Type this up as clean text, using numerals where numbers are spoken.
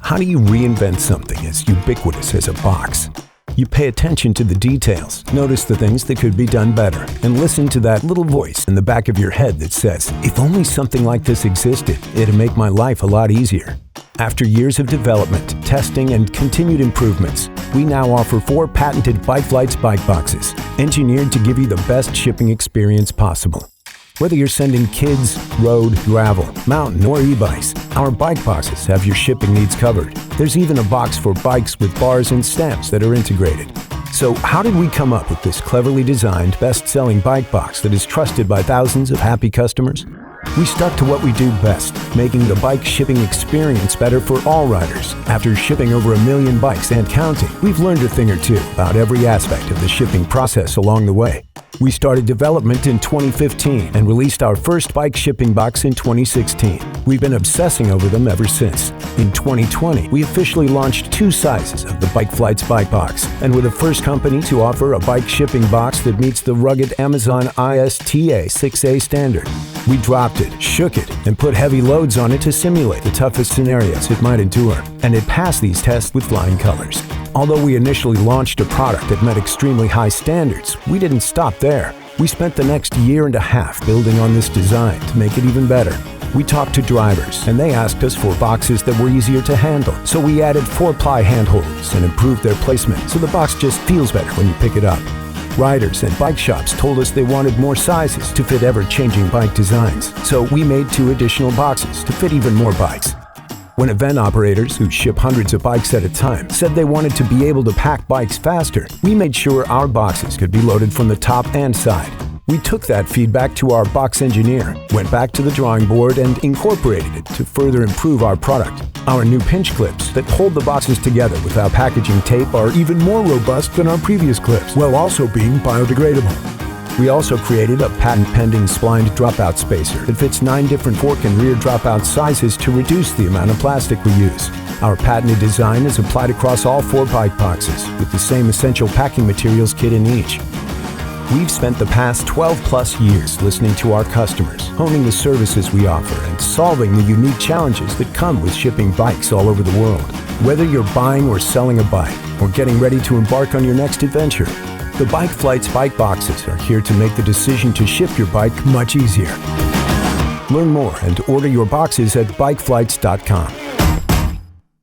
How do you reinvent something as ubiquitous as a box? You pay attention to the details, notice the things that could be done better, and listen to that little voice in the back of your head that says, if only something like this existed, it'd make my life a lot easier. After years of development, testing, and continued improvements, we now offer 4 patented BikeFlights Bike Boxes, engineered to give you the best shipping experience possible. Whether you're sending kids, road, gravel, mountain, or e-bikes, our bike boxes have your shipping needs covered. There's even a box for bikes with bars and stamps that are integrated. So how did we come up with this cleverly designed, best-selling bike box that is trusted by thousands of happy customers? We stuck to what we do best, making the bike shipping experience better for all riders. After shipping over 1 million bikes and counting, we've learned a thing or two about every aspect of the shipping process along the way. We started development in 2015 and released our first bike shipping box in 2016. We've been obsessing over them ever since. In 2020, we officially launched 2 sizes of the BikeFlights Bike Box, and we're the first company to offer a bike shipping box that meets the rugged Amazon ISTA 6A standard. We dropped it, shook it, and put heavy loads on it to simulate the toughest scenarios it might endure, and it passed these tests with flying colors. Although we initially launched a product that met extremely high standards, we didn't stop there. We spent the next 1.5 years building on this design to make it even better. We talked to drivers, and they asked us for boxes that were easier to handle, so we added 4-ply handholds and improved their placement so the box just feels better when you pick it up. Riders and bike shops told us they wanted more sizes to fit ever-changing bike designs, so we made 2 additional boxes to fit even more bikes. When event operators, who ship hundreds of bikes at a time, said they wanted to be able to pack bikes faster, we made sure our boxes could be loaded from the top and side. We took that feedback to our box engineer, went back to the drawing board, and incorporated it to further improve our product. Our new pinch clips that hold the boxes together without packaging tape are even more robust than our previous clips, while also being biodegradable. We also created a patent-pending splined dropout spacer that fits 9 different fork and rear dropout sizes to reduce the amount of plastic we use. Our patented design is applied across all 4 bike boxes, with the same essential packing materials kit in each. We've spent the past 12+ years listening to our customers, honing the services we offer, and solving the unique challenges that come with shipping bikes all over the world. Whether you're buying or selling a bike, or getting ready to embark on your next adventure, the BikeFlights Bike Boxes are here to make the decision to ship your bike much easier. Learn more and order your boxes at BikeFlights.com.